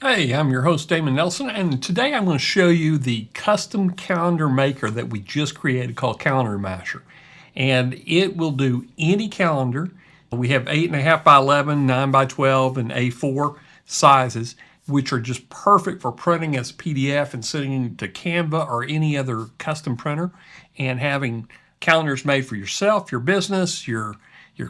Hey, I'm your host, Damon Nelson, and today I'm going to show you the custom calendar maker that we just created called CalendarMasher. And it will do any calendar. We have 8.5 by 11, 9 by 12, and A4 sizes, which are just perfect for printing as PDF and sending to Canva or any other custom printer, and having calendars made for yourself, your business, your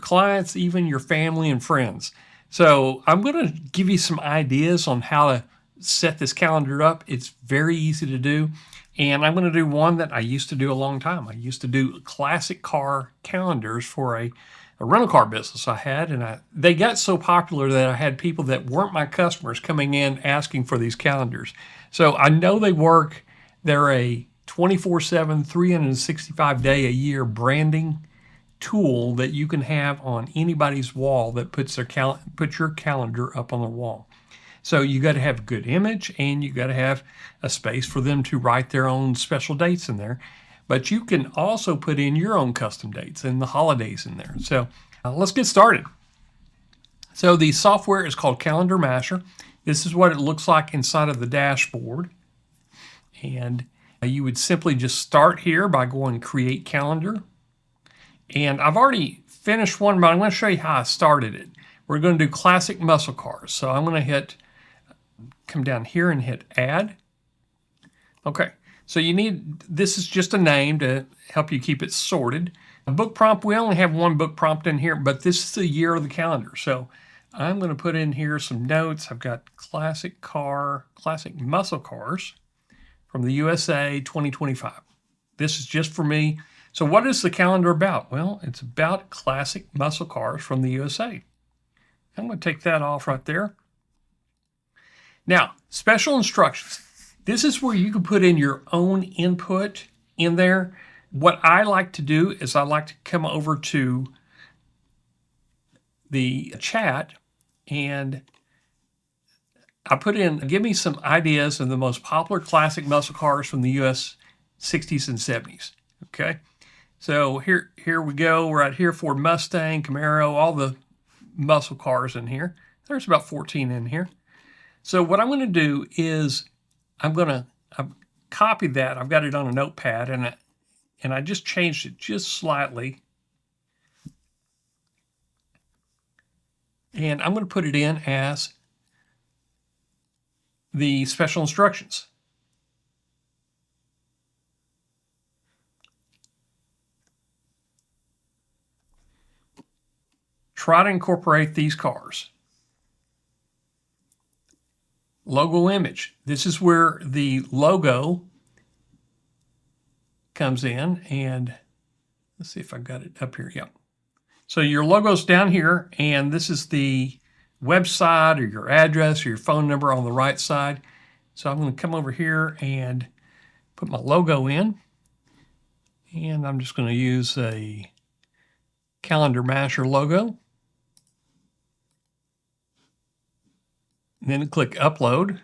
clients, even your family and friends. So I'm going to give you some ideas on how to set this calendar up. It's very easy to do. And I'm going to do one that I used to do a long time. I used to do classic car calendars for a rental car business I had. And they got so popular that I had people that weren't my customers coming in asking for these calendars. So I know they work. They're a 24/7, 365-day a year branding tool that you can have on anybody's wall that puts your calendar up on the wall. So you got to have a good image, and you got to have a space for them to write their own special dates in there. But you can also put in your own custom dates and the holidays in there. So let's get started. So the software is called CalendarMasher. This is what it looks like inside of the dashboard. And you would simply just start here by going Create Calendar. And I've already finished one, but I'm going to show you how I started it. We're going to do classic muscle cars. So I'm going to come down here and hit Add. Okay, so this is just a name to help you keep it sorted. A book prompt, we only have one book prompt in here, but this is the year of the calendar. So I'm going to put in here some notes. I've got classic muscle cars from the USA 2025. This is just for me. So what is the calendar about? Well, it's about classic muscle cars from the USA. I'm going to take that off right there. Now, special instructions. This is where you can put in your own input in there. What I like to do is I like to come over to the chat and I put in, give me some ideas of the most popular classic muscle cars from the US 60s and 70s. Okay. So here we go. We're right here for Mustang, Camaro, all the muscle cars in here. There's about 14 in here. So what I'm going to do is I've copied that. I've got it on a notepad, and I just changed it just slightly. And I'm going to put it in as the special instructions. Try to incorporate these cars. Logo image. This is where the logo comes in, and let's see if I've got it up here. Yep. So your logo's down here, and this is the website or your address or your phone number on the right side. So I'm going to come over here and put my logo in, and I'm just going to use a CalendarMasher logo. And then click Upload.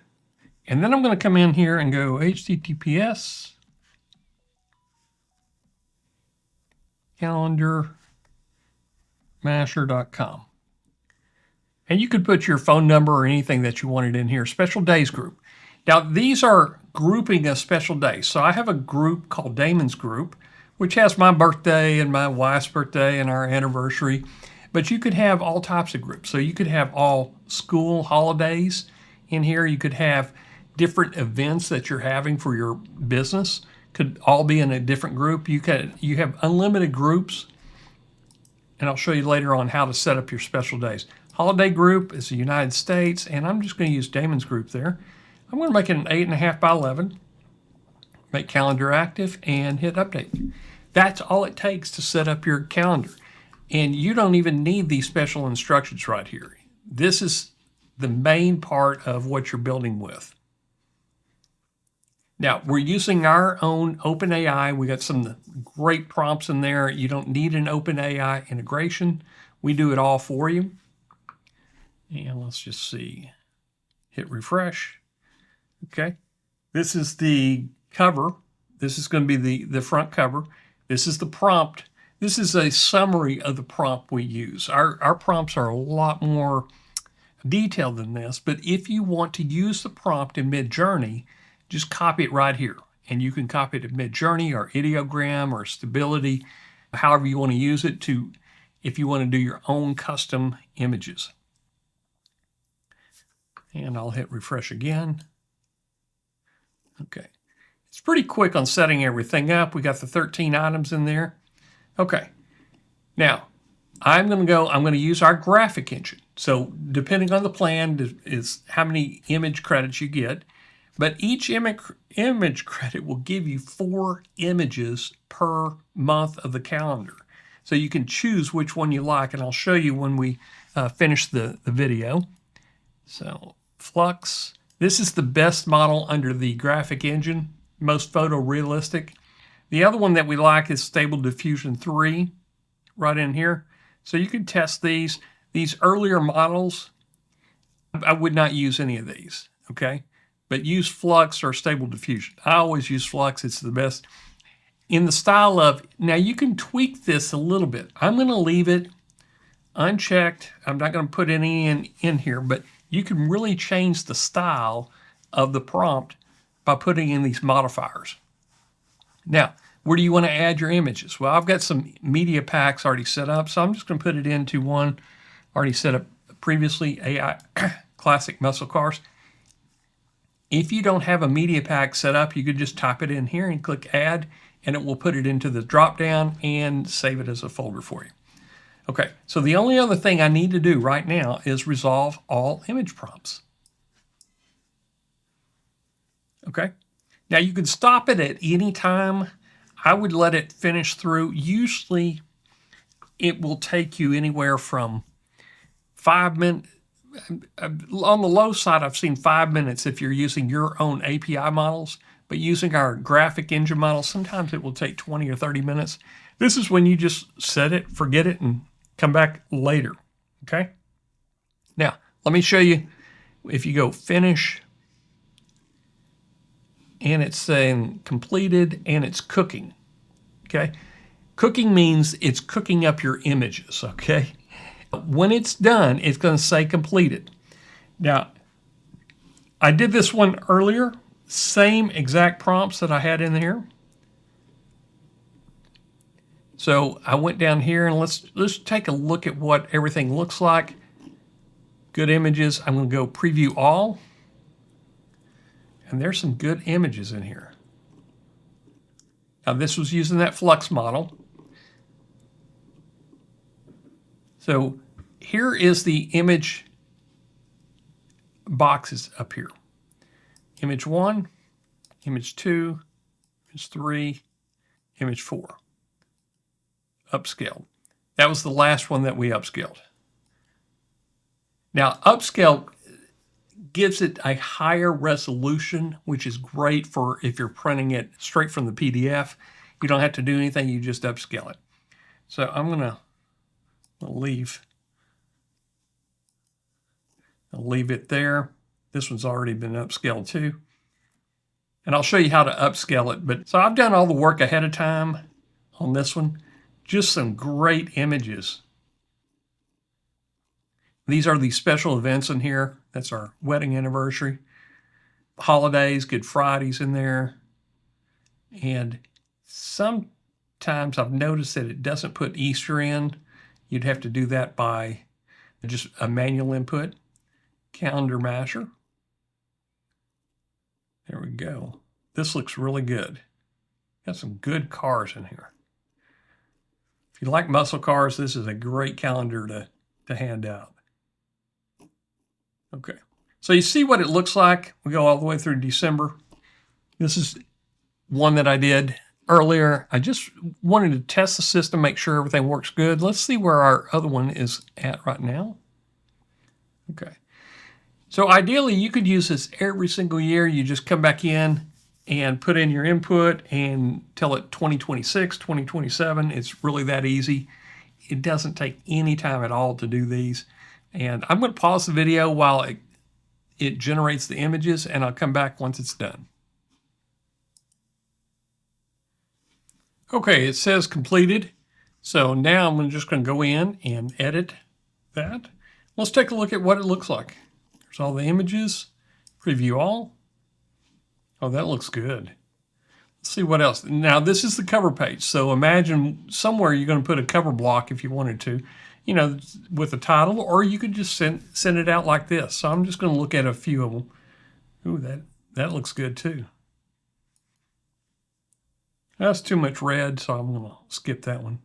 And then I'm going to come in here and go HTTPS CalendarMasher.com. And you could put your phone number or anything that you wanted in here. Special Days group. Now, these are grouping of special days. So I have a group called Damon's Group, which has my birthday and my wife's birthday and our anniversary. But you could have all types of groups. So you could have all school holidays in here. You could have different events that you're having for your business. Could all be in a different group. You have unlimited groups. And I'll show you later on how to set up your special days. Holiday group is the United States. And I'm just going to use Damon's group there. I'm going to make it an 8.5 by 11. Make calendar active and hit update. That's all it takes to set up your calendar. And you don't even need these special instructions right here. This is the main part of what you're building with. Now, we're using our own OpenAI. We got some great prompts in there. You don't need an OpenAI integration. We do it all for you. And let's just see. Hit refresh. Okay. This is the cover. This is going to be the front cover. This is the prompt. This is a summary of the prompt we use. Our prompts are a lot more detailed than this, but if you want to use the prompt in Midjourney, just copy it right here. And you can copy it to Midjourney or ideogram or stability, however you want to use it if you want to do your own custom images. And I'll hit refresh again. Okay. It's pretty quick on setting everything up. We got the 13 items in there. Okay. Now, I'm going to use our graphic engine. So depending on the plan is how many image credits you get. But each image credit will give you 4 images per month of the calendar. So you can choose which one you like, and I'll show you when we finish the video. So Flux, this is the best model under the graphic engine, most photorealistic. The other one that we like is Stable Diffusion 3, right in here. So you can test these. These earlier models, I would not use any of these, okay? But use Flux or Stable Diffusion. I always use Flux, it's the best. In the style of, now you can tweak this a little bit. I'm going to leave it unchecked. I'm not going to put any in here, but you can really change the style of the prompt by putting in these modifiers. Now, where do you want to add your images? Well, I've got some media packs already set up, so I'm just going to put it into one already set up previously, AI Classic Muscle Cars. If you don't have a media pack set up, you could just type it in here and click Add, and it will put it into the drop-down and save it as a folder for you. Okay, so the only other thing I need to do right now is resolve all image prompts. Okay, now you can stop it at any time. I would let it finish through. Usually it will take you anywhere from 5 minutes. On the low side, I've seen 5 minutes if you're using your own API models, but using our graphic engine models, sometimes it will take 20 or 30 minutes. This is when you just set it, forget it, and come back later, okay? Now, let me show you, if you go Finish, and it's saying completed, and it's cooking, okay? Cooking means it's cooking up your images, okay? When it's done, it's going to say completed. Now, I did this one earlier, same exact prompts that I had in here. So I went down here and let's take a look at what everything looks like. Good images. I'm going to go preview all. And there's some good images in here. Now this was using that Flux model. So here is the image boxes up here. Image 1, image 2, image 3, image 4. Upscaled. That was the last one that we upscaled. Now, upscale gives it a higher resolution, which is great for if you're printing it straight from the PDF. You don't have to do anything, you just upscale it. So I'm going to leave it there. This one's already been upscaled too. And I'll show you how to upscale it. But so I've done all the work ahead of time on this one. Just some great images. These are the special events in here. That's our wedding anniversary. Holidays, Good Friday's in there. And sometimes I've noticed that it doesn't put Easter in. You'd have to do that by just a manual input. CalendarMasher. There we go. This looks really good. Got some good cars in here. If you like muscle cars, this is a great calendar to hand out. Okay, so you see what it looks like. We go all the way through December. This is one that I did earlier. I just wanted to test the system, make sure everything works good. Let's see where our other one is at right now. Okay. So ideally, you could use this every single year. You just come back in and put in your input and tell it 2026, 2027. It's really that easy. It doesn't take any time at all to do these. And I'm going to pause the video while it generates the images, and I'll come back once it's done. Okay, it says completed. So now I'm just going to go in and edit that. Let's take a look at what it looks like. There's all the images. Preview all. Oh, that looks good. Let's see what else. Now, this is the cover page. So imagine somewhere you're going to put a cover block if you wanted to, you know, with a title, or you could just send it out like this. So I'm just going to look at a few of them. Ooh, that looks good too. That's too much red, so I'm going to skip that one.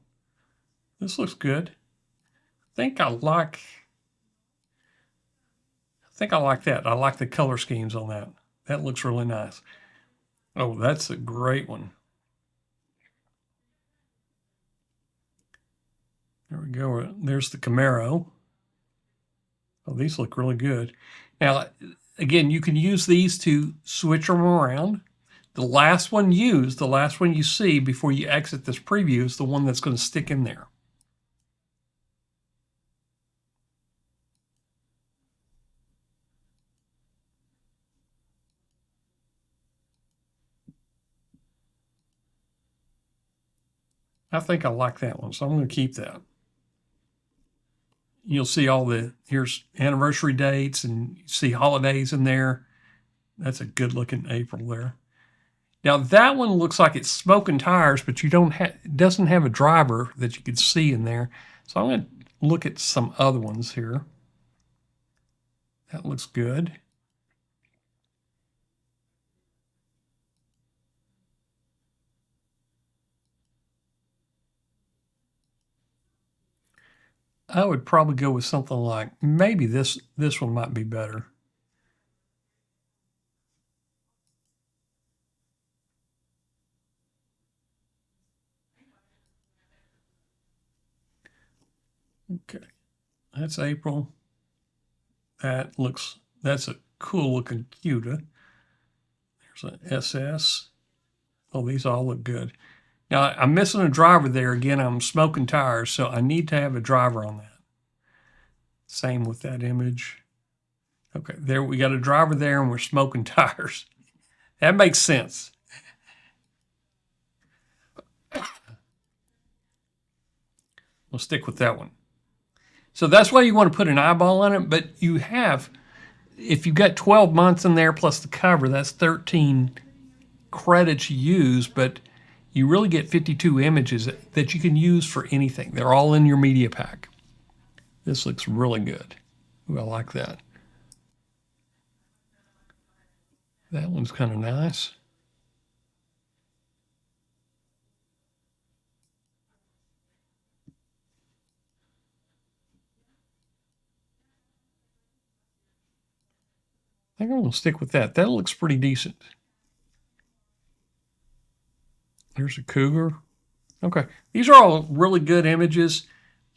This looks good. I think I like that. I like the color schemes on that. That looks really nice. Oh, that's a great one. There we go. There's the Camaro. Oh, these look really good. Now, again, you can use these to switch them around. The last one used, the last one you see before you exit this preview is the one that's going to stick in there. I think I like that one, so I'm going to keep that. You'll see here's anniversary dates, and you see holidays in there. That's a good looking April there. Now that one looks like it's smoking tires, but it doesn't have a driver that you can see in there. So I'm going to look at some other ones here. That looks good. I would probably go with something like, maybe this one might be better. Okay, that's April. That's a cool looking Cuda. There's an SS. Oh, these all look good. Now, I'm missing a driver there. Again, I'm smoking tires, so I need to have a driver on that. Same with that image. Okay, there we got a driver there, and we're smoking tires. That makes sense. We'll stick with that one. So that's why you want to put an eyeball on it, but if you've got 12 months in there plus the cover, that's 13 credits you use, but you really get 52 images that you can use for anything. They're all in your media pack. This looks really good. Ooh, I like that. That one's kind of nice. I think I'm going to stick with that. That looks pretty decent. There's a cougar. Okay, these are all really good images.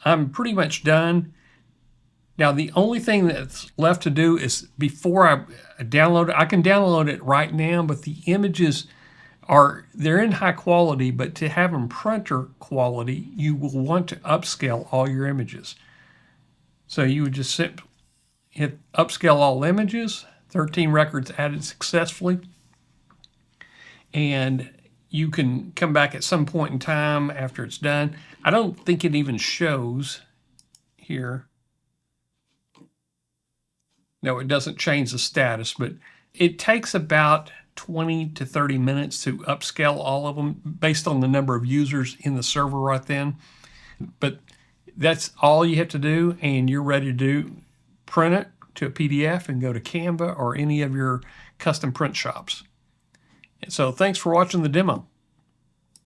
I'm pretty much done. Now, the only thing that's left to do is before I download it, I can download it right now, but the images they're in high quality, but to have them printer quality, you will want to upscale all your images. So you would just hit upscale all images, 13 records added successfully, and you can come back at some point in time after it's done. I don't think it even shows here. No, it doesn't change the status, but it takes about 20 to 30 minutes to upscale all of them based on the number of users in the server right then. But that's all you have to do, and you're ready to print it to a PDF and go to Canva or any of your custom print shops. And so thanks for watching the demo.